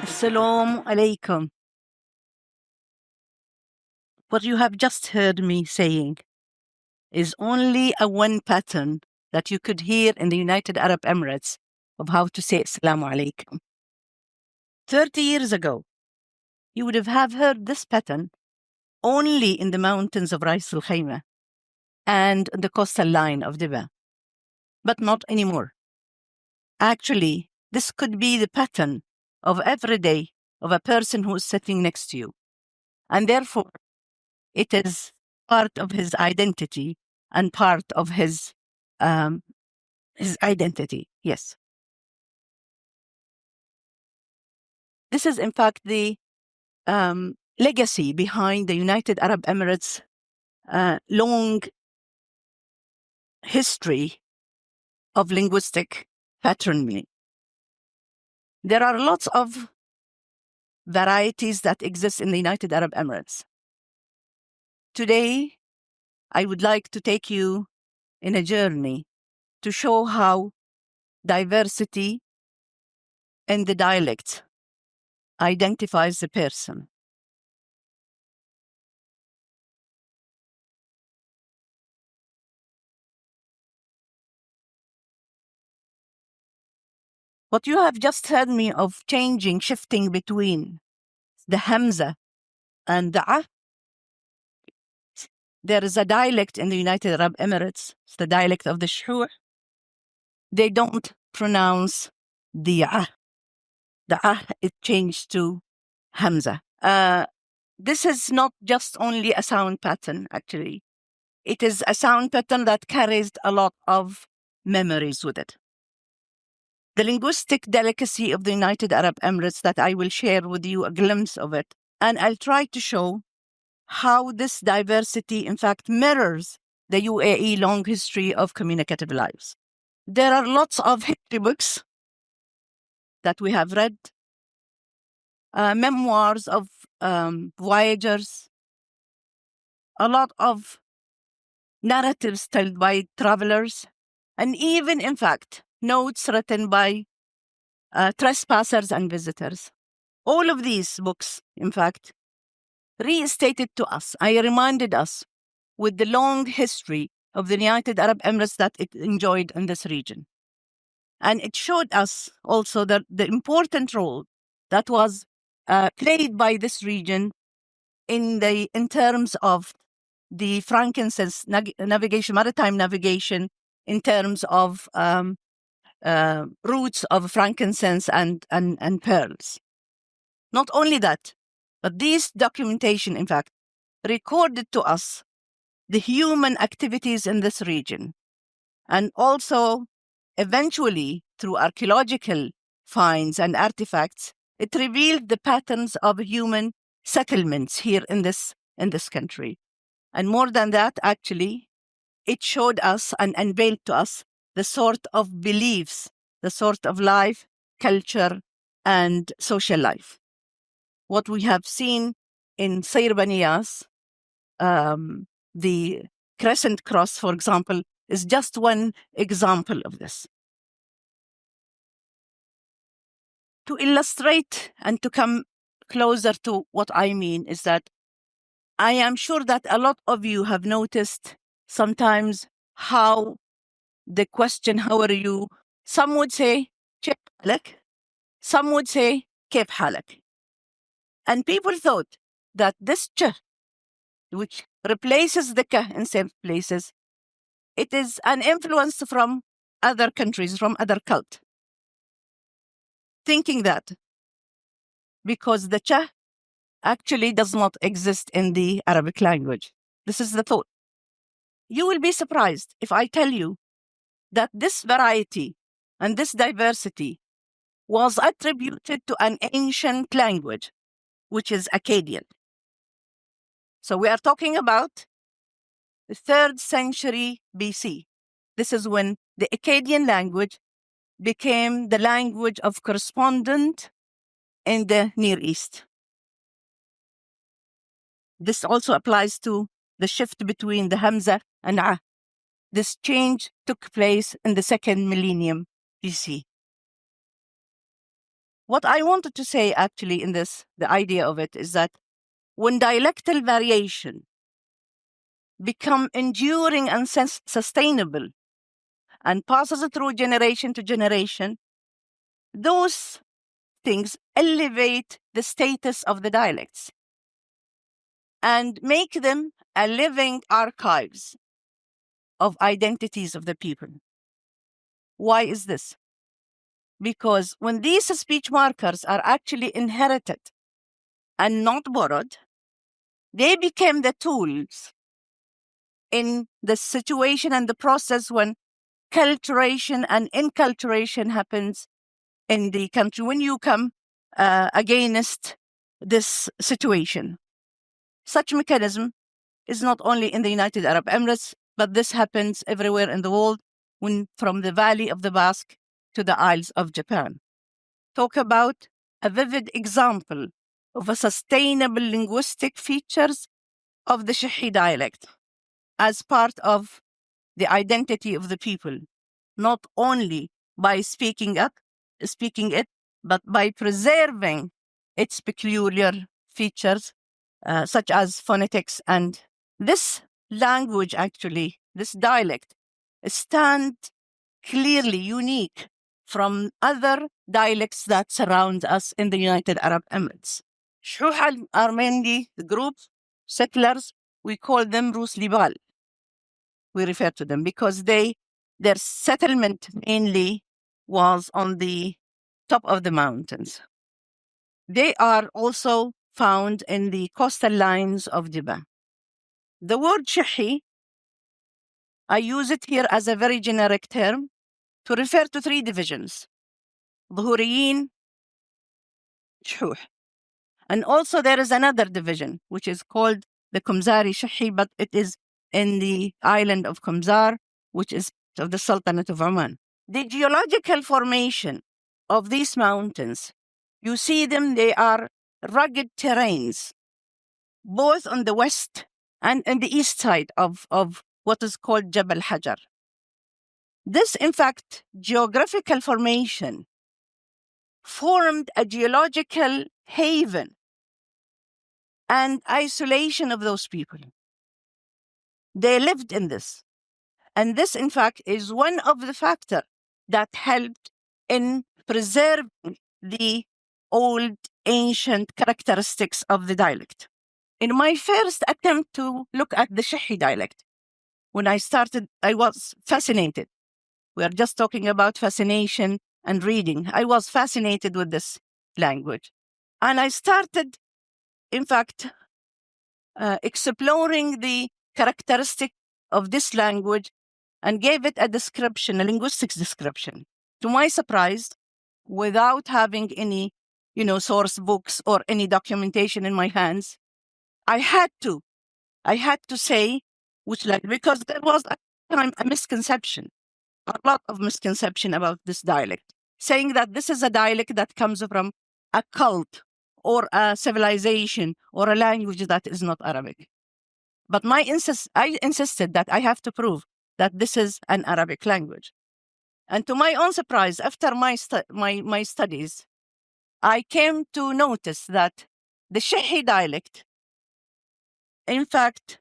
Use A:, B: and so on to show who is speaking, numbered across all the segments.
A: Assalamu alaikum. What you have just heard me saying is only a one pattern that you could hear in the United Arab Emirates of how to say Assalamu alaikum. 30 years ago, you would have heard this pattern only in the mountains of Rais Al Khaimah and the coastal line of Diba, but not anymore. Actually, this could be the pattern of every day of a person who is sitting next to you. And therefore, it is part of his identity and part of his identity. Yes. This is, in fact, the legacy behind the United Arab Emirates' long history of linguistic patterning. There are lots of varieties that exist in the United Arab Emirates. Today, I would like to take you in a journey to show how diversity in the dialect identifies the person. What you have just heard me of shifting between the Hamza and the A, there is a dialect in the United Arab Emirates, it's the dialect of the Shihuh. They don't pronounce the A. The A is changed to Hamza. This is not just only a sound pattern, actually. It is a sound pattern that carries a lot of memories with it. The linguistic delicacy of the United Arab Emirates that I will share with you a glimpse of it. And I'll try to show how this diversity, in fact, mirrors the UAE long history of communicative lives. There are lots of history books that we have read, memoirs of voyagers, a lot of narratives told by travelers, and even, in fact, notes written by trespassers and visitors. All of these books, in fact, restated to us, reminded us with the long history of the United Arab Emirates that it enjoyed in this region. And it showed us also that the important role that was played by this region in terms of the frankincense navigation, maritime navigation, in terms of routes of frankincense and pearls. Not only that, but this documentation, in fact, recorded to us the human activities in this region. And also, eventually, through archaeological finds and artifacts, it revealed the patterns of human settlements here in this country. And more than that, actually, it showed us and unveiled to us the sort of beliefs, the sort of life, culture, and social life. What we have seen in Sayr Baniyas, the crescent cross, for example, is just one example of this. To illustrate and to come closer to what I mean is that I am sure that a lot of you have noticed sometimes how the question, how are you? Some would say, كيف حالك? Some would say, كيف حالك? And people thought that this ch, which replaces the ka in some places, it is an influence from other countries, from other cult. Thinking that because the cha actually does not exist in the Arabic language. This is the thought. You will be surprised if I tell you that this variety and this diversity was attributed to an ancient language, which is Akkadian. So we are talking about the 3rd century BC. This is when the Akkadian language became the language of correspondent in the Near East. This also applies to the shift between the Hamza and A. this change took place in the second millennium BC. What I wanted to say actually in this, the idea of it, is that when dialectal variation become enduring and sustainable and passes through generation to generation, those things elevate the status of the dialects and make them a living archives of identities of the people. Why is this? Because when these speech markers are actually inherited and not borrowed, they became the tools in the situation and the process when culturation and inculturation happens in the country, when you come against this situation. Such mechanism is not only in the United Arab Emirates, but this happens everywhere in the world, from the Valley of the Basque to the Isles of Japan. Talk about a vivid example of a sustainable linguistic features of the Shehi dialect as part of the identity of the people, not only by speaking it, but by preserving its peculiar features, such as phonetics. And this language, actually, this dialect, stands clearly unique from other dialects that surround us in the United Arab Emirates. Shihuh are mainly the group, settlers, we call them Rus Libal. We refer to them because their settlement mainly was on the top of the mountains. They are also found in the coastal lines of Dibba. The word Shehi, I use it here as a very generic term to refer to three divisions: Dhuhuriyin, Shihuh. And also there is another division, which is called the Kumzari Shehi, but it is in the island of Kumzar, which is of the Sultanate of Oman. The geological formation of these mountains, you see them, they are rugged terrains, both on the west and on the east side of what is called Jabal Hajar. This, in fact, geographical formation formed a geological haven and isolation of those people. They lived in this. And this, in fact, is one of the factors that helped in preserving the old, ancient characteristics of the dialect. In my first attempt to look at the Shehi dialect, when I started, I was fascinated. We are just talking about fascination and reading. I was fascinated with this language. And I started, in fact, exploring the characteristic of this language and gave it a description, a linguistics description. To my surprise, without having any, source books or any documentation in my hands, I had to say which language, because there was at the time a misconception, a lot of misconception about this dialect, saying that this is a dialect that comes from a cult or a civilization or a language that is not Arabic. But I insisted that I have to prove that this is an Arabic language. And to my own surprise, after my studies, I came to notice that the Shehi dialect, in fact,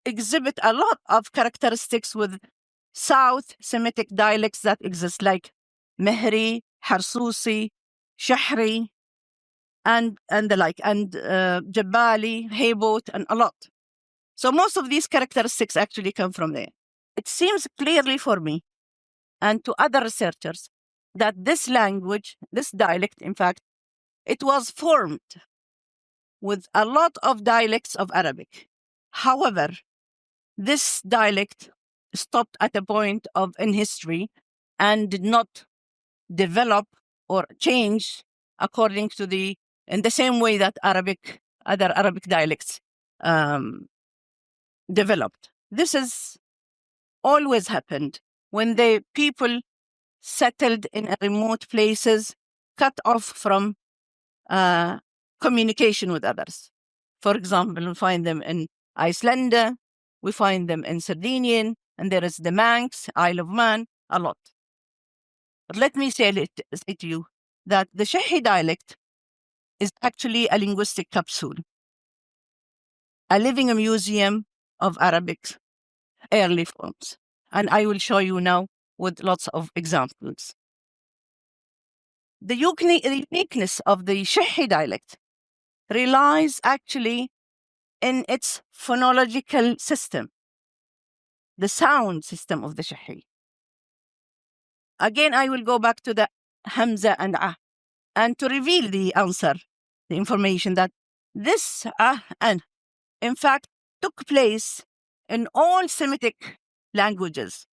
A: exhibit a lot of characteristics with South Semitic dialects that exist, like Mehri, Harsusi, Shahri, and the like, and Jabali, Haybot, and a lot. So most of these characteristics actually come from there. It seems clearly for me and to other researchers that this language, this dialect, in fact, it was formed with a lot of dialects of Arabic. However, this dialect stopped at a point in history and did not develop or change according to in the same way that other Arabic dialects developed. This has always happened when the people settled in remote places, cut off from communication with others. For example, we find them in Iceland, We find them in Sardinian, and there is the Manx, Isle of Man, a lot. But let me say to you that the Shehi dialect is actually a linguistic capsule, a living museum of Arabic early forms. And I will show you now with lots of examples. The uniqueness of the Shehi dialect relies actually in its phonological system, the sound system of the Shehi. Again, I will go back to the Hamza and Ah, and to reveal the answer, the information that this Ah and in fact took place in all Semitic languages.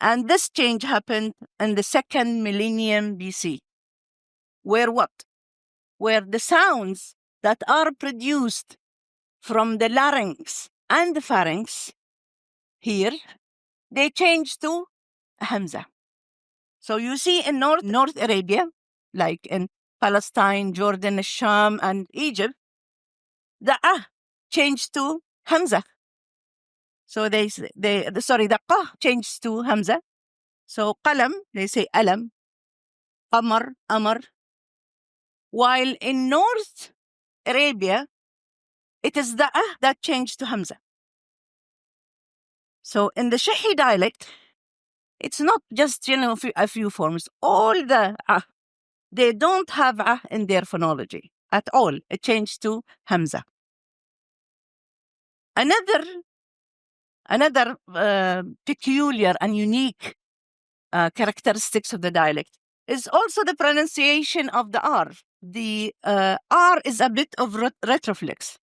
A: And this change happened in the 2nd millennium BC. Where what? Where the sounds that are produced from the larynx and the pharynx here, they change to Hamza. So you see in North Arabia, like in Palestine, Jordan, Sham, and Egypt, the changed to Hamza. So the qa changed to Hamza. So qalam, they say alam, qamar, amar. While in North Arabia, it is the that changed to Hamza. So in the Shehi dialect, it's not just, a few forms. All the they don't have in their phonology at all. It changed to Hamza. Another peculiar and unique characteristics of the dialect is also the pronunciation of the R. The R is a bit of retroflex.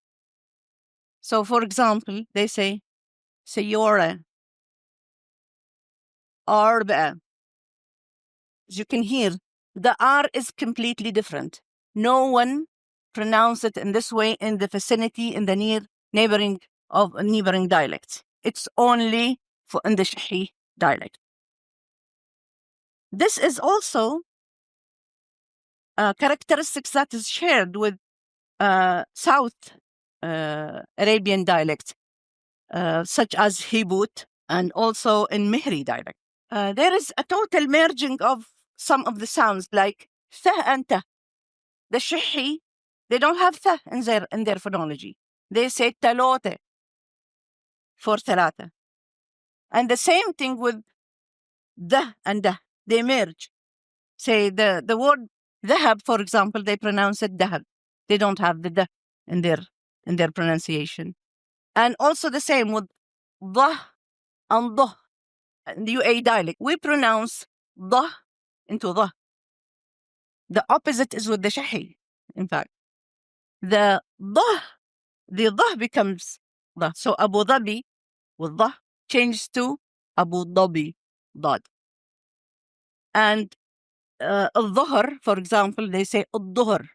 A: So, for example, they say Sayora, Arba. As you can hear, the R is completely different. No one pronounced it in this way in the vicinity, in the neighboring dialects. It's only in the Shehi dialect. This is also characteristics that is shared with South Arabian dialects, such as Hibut and also in Mihri dialect. There is a total merging of some of the sounds like th and ta. The Shehi, they don't have th in their phonology. They say talote for thalata. And the same thing with da and da. They merge. Say the word dhahab, for example, they pronounce it dahab. They don't have the da in their pronunciation. And also the same with dah and dah. In the UAE dialect, we pronounce dah into dah. The opposite is with the Shehi, in fact. The dah becomes dah. So Abu Dhabi with dah changes to Abu Dhabi dad. And al-dhuhr, for example, they say al-dhuhr.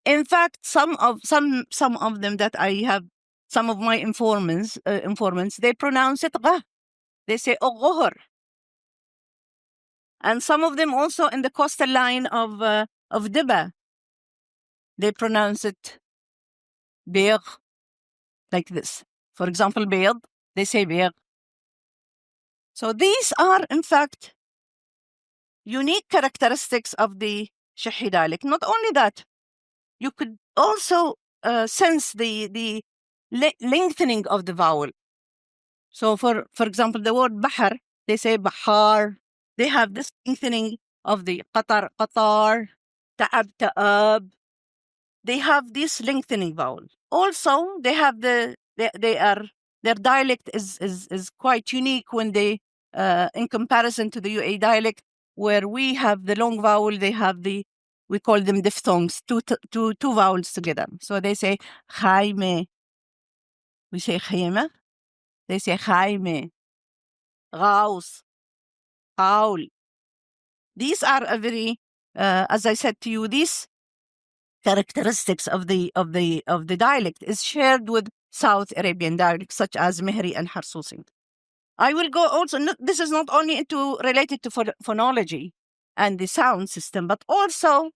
A: In fact, some of them that I have, some of my informants, they pronounce it gha. They say al-dhuhr. And some of them also in the coastal line of Diba, they pronounce it bayg, like this. For example, bayg, they say bayg. So these are, in fact, unique characteristics of the Shehi dialect. Not only that, you could also sense the lengthening of the vowel. So for example, the word bahar, they say bahar. They have this lengthening of the qatar, qatar, ta'ab, ta'ab. They have this lengthening vowel. Also, they have their dialect is quite unique when they in comparison to the UAE dialect, where we have the long vowel, they have we call them diphthongs, two vowels together. So they say Jaime. We say Jaime. They say Jaime. Gauss. Paul. These are a very, as I said to you, these characteristics of the dialect is shared with South Arabian dialects such as Mihri and Harsusi. I will go also, this is not only related to phonology and the sound system, but also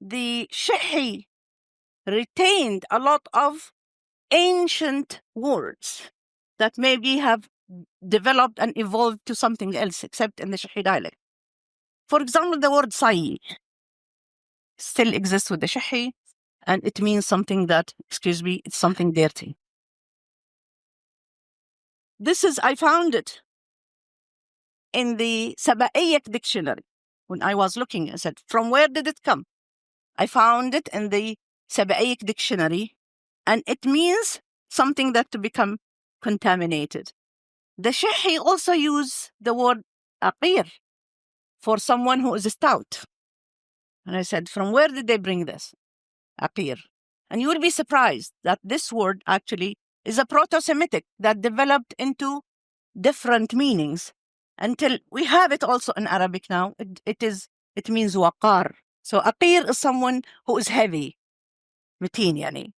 A: the Shehi retained a lot of ancient words that maybe have developed and evolved to something else except in the Shehi dialect. For example, the word sayi still exists with the Shehi, and it means something that, it's something dirty. I found it in the Sabaic dictionary. When I was looking, I said, from where did it come? I found it in the Sabaic dictionary, and it means something that to become contaminated. The Shehi also use the word aqir for someone who is stout. And I said, from where did they bring this? Aqir. And you will be surprised that this word actually is a Proto-Semitic that developed into different meanings until we have it also in Arabic now. It means waqar. So aqir is someone who is heavy, متين يعني.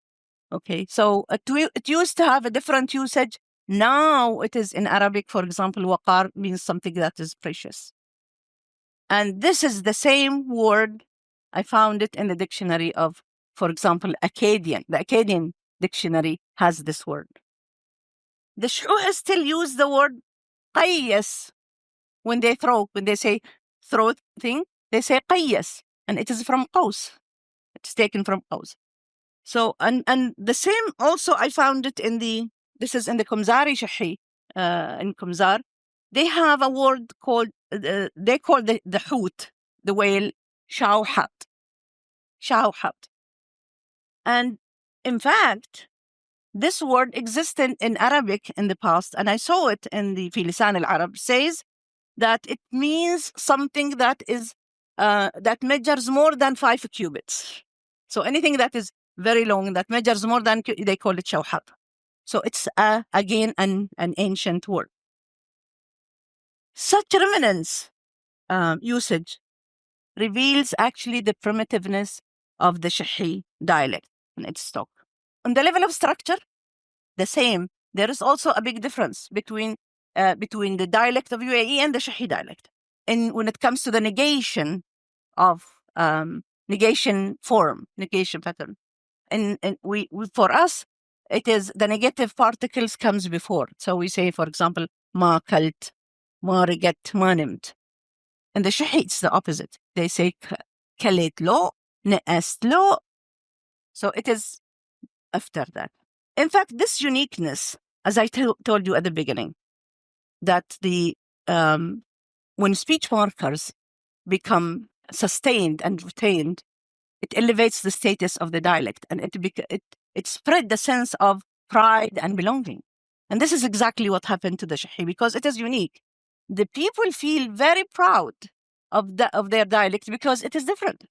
A: Okay, so it used to have a different usage. Now it is in Arabic, for example, waqar means something that is precious. And this is the same word. I found it in the dictionary of, for example, Akkadian. The Akkadian dictionary has this word. The Shihuh still use the word qayyas when they say throw thing, they say qayyas, and it is from qaws. It's taken from qaws. So, and the same also, I found it this is in the Kumzari Shehi, in Kumzar. They have a word called, they call the hoot, the whale, shawhat. And in fact, this word existed in Arabic in the past, and I saw it in the Lisan al-Arab, says that it means something that is, that measures more than 5 cubits. So anything that is very long, that measures more than, they call it shawhat. So it's, again, an ancient word. Such remnants usage reveals actually the primitiveness of the Shehi dialect in its stock. On the level of structure, the same. There is also a big difference between the dialect of UAE and the Shehi dialect. And when it comes to the negation of negation pattern, and we for us, it is the negative particles comes before. So we say, for example, ma kalt, ma reget, ma nimt. And the Shehi, it's the opposite. They say kalet lo, ne'est lo. So it is after that. In fact, this uniqueness, as I told you at the beginning, that when speech markers become sustained and retained, it elevates the status of the dialect, and it spread the sense of pride and belonging. And this is exactly what happened to the Shehi, because it is unique. The people feel very proud of their dialect because it is different.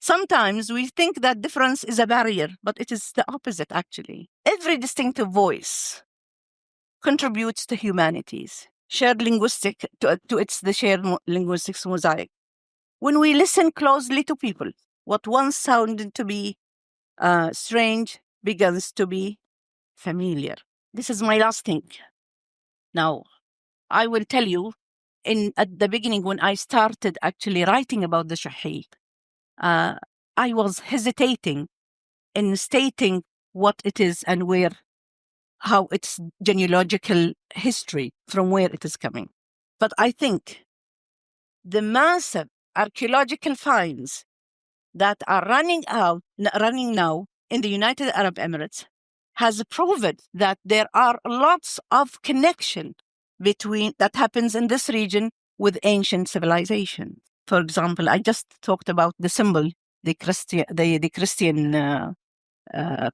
A: Sometimes we think that difference is a barrier, but it is the opposite, actually. Every distinctive voice contributes to humanity's shared linguistic, the shared linguistics mosaic. When we listen closely to people, what once sounded to be strange begins to be familiar. This is my last thing. Now, I will tell you, at the beginning, when I started actually writing about the Shehi, I was hesitating in stating what it is and how its genealogical history, from where it is coming. But I think the massive archaeological finds that are running now in the United Arab Emirates has proven that there are lots of connection that happens in this region with ancient civilization. For example, I just talked about the symbol, the Christian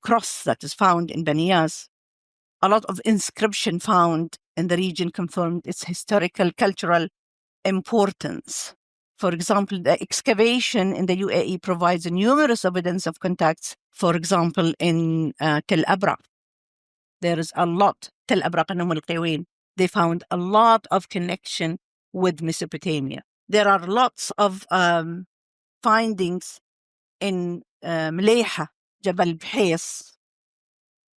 A: cross that is found in Baniyas. A lot of inscription found in the region confirmed its historical, cultural importance. For example, the excavation in the UAE provides numerous evidence of contacts. For example, in Tel Abraq, there is a lot. Tel Abraq and Al Qiwin, they found a lot of connection with Mesopotamia. There are lots of findings in Mleiha, Jabal Bhais.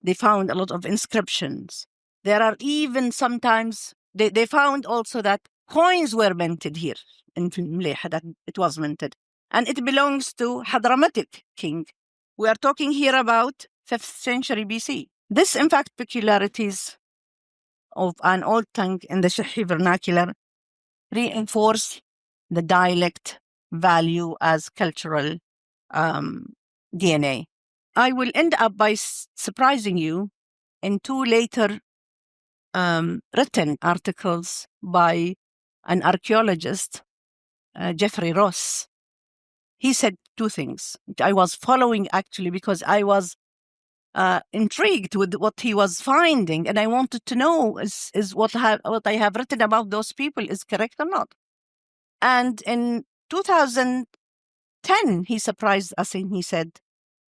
A: They found a lot of inscriptions. There are even sometimes, they found also that coins were minted here in Mleiha, that it was minted. And it belongs to Hadramatic king. We are talking here about 5th century BC. This, in fact, peculiarities of an old tongue in the Shehi vernacular reinforce the dialect value as cultural DNA. I will end up by surprising you in two later written articles by an archaeologist, Jeffrey Ross. He said two things. I was following actually because I was intrigued with what he was finding, and I wanted to know is what I have written about those people is correct or not. And in 2010, he surprised us and he said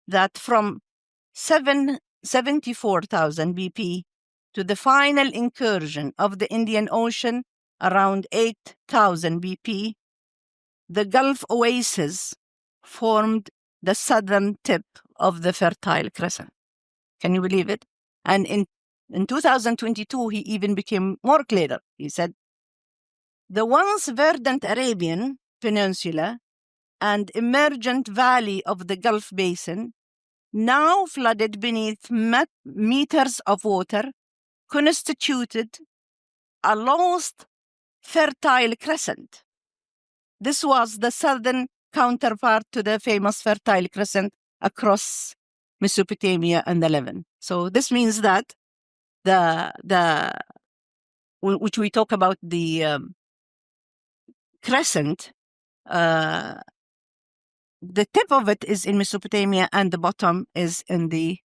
A: that from 74,000 BP to the final incursion of the Indian Ocean around 8,000 BP, the Gulf oasis formed the southern tip of the Fertile Crescent. Can you believe it? And in 2022, he even became more clear. He said, the once verdant Arabian Peninsula and emergent valley of the Gulf Basin, now flooded beneath meters of water, constituted a lost Fertile Crescent. This was the southern counterpart to the famous Fertile Crescent across Mesopotamia and the Levant. So this means that which we talk about the crescent, the tip of it is in Mesopotamia and the bottom is in the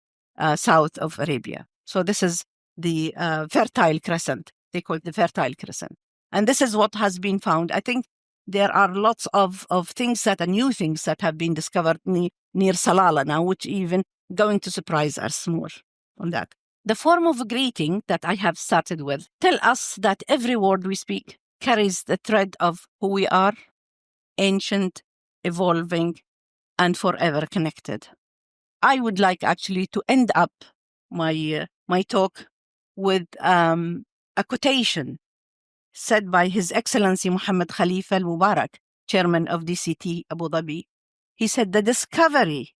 A: south of Arabia. So this is the Fertile Crescent. They call it the Fertile Crescent. And this is what has been found. I think there are lots of things that are new things that have been discovered near Salalah now, which even going to surprise us more on that. The form of greeting that I have started with tell us that every word we speak carries the thread of who we are, ancient, evolving, and forever connected. I would like actually to end up my talk with a quotation said by His Excellency Muhammad Khalifa Al-Mubarak, chairman of DCT Abu Dhabi. He said, the discovery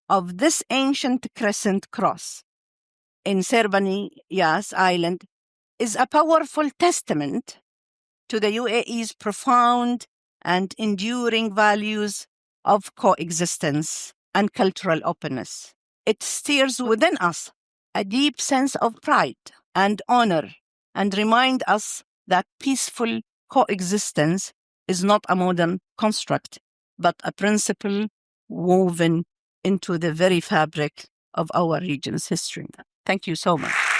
A: of this ancient crescent cross in Serbani Yas Island is a powerful testament to the UAE's profound and enduring values of coexistence and cultural openness. It stirs within us a deep sense of pride and honor and reminds us that peaceful coexistence is not a modern construct, but a principle woven into the very fabric of our region's history. Thank you so much.